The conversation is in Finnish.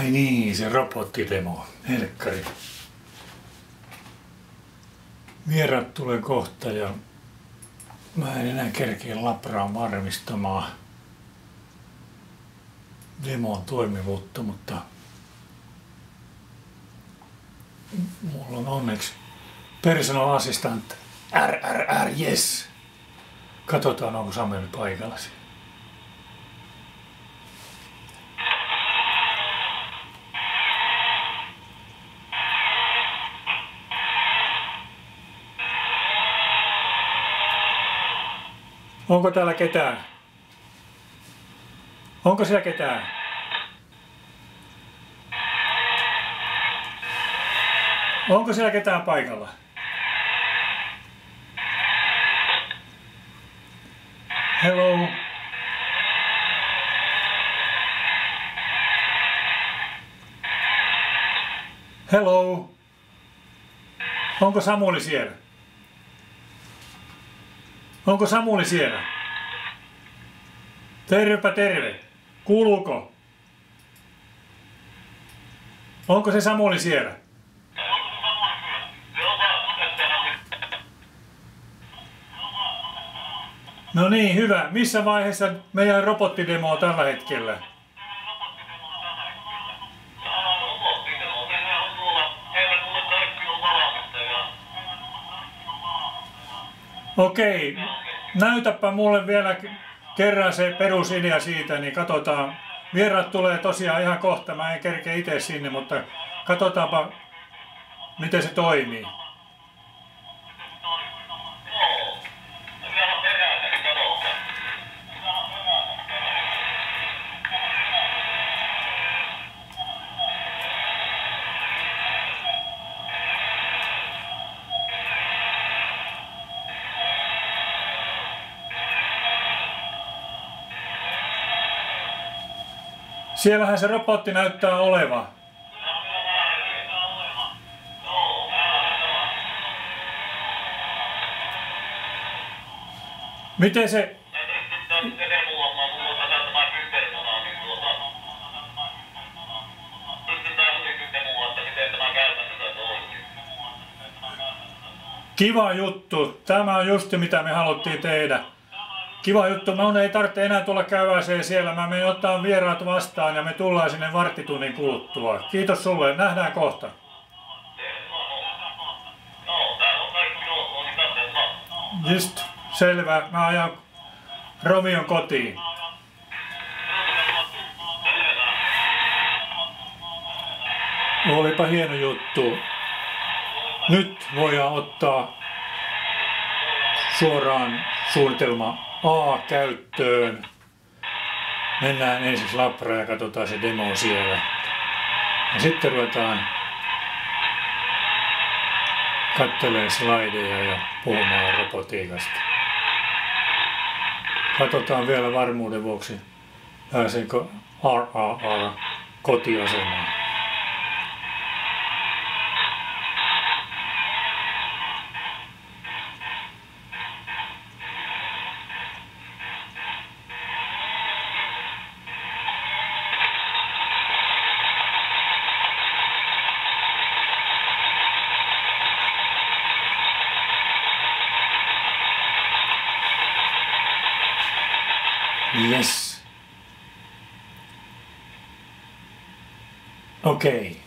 Ai niin, se robottidemo. Helkkari. Vieraat tulee kohta ja mä en enää kerkeä Labraan varmistamaan demon toimivuutta, mutta mulla on onneksi personal assistant yes. Katsotaan, onko Sameli paikalla. Onko täällä ketään? Onko siellä ketään? Onko siellä ketään paikalla? Hello? Hello? Onko Samuli siellä? Onko Samuli siellä? Tervepä terve. Kuuluuko? Onko se Samuli siellä? No niin, hyvä. Missä vaiheessa meidän robottidemo on tällä hetkellä? Okei, näytäpä mulle vielä kerran se perusidea siitä, niin katsotaan. Vieraat tulee tosiaan ihan kohta, mä en kerkeä itse sinne, mutta katsotaanpa miten se toimii. Siellähän se robotti näyttää olevan. Miten se... Kiva juttu. Tämä on just mitä me haluttiin tehdä. Kiva juttu. Minun ei tarvitse enää tulla käydäkseen siellä. Mä menen ottaa vieraat vastaan ja me tullaan sinne varttitunnin kuluttua. Kiitos sulle. Nähdään kohta. Just. Selvä. Mä ajan Romion kotiin. Olipa hieno juttu. Nyt voidaan ottaa suoraan suunnitelma A käyttöön. Mennään ensin Labraan ja katsotaan se demo siellä. Ja sitten ruvetaan katselemaan slideja ja puhumaan robotiikasta. Katsotaan vielä varmuuden vuoksi, pääsenkö RRR kotiasemaan. Yes. Okay.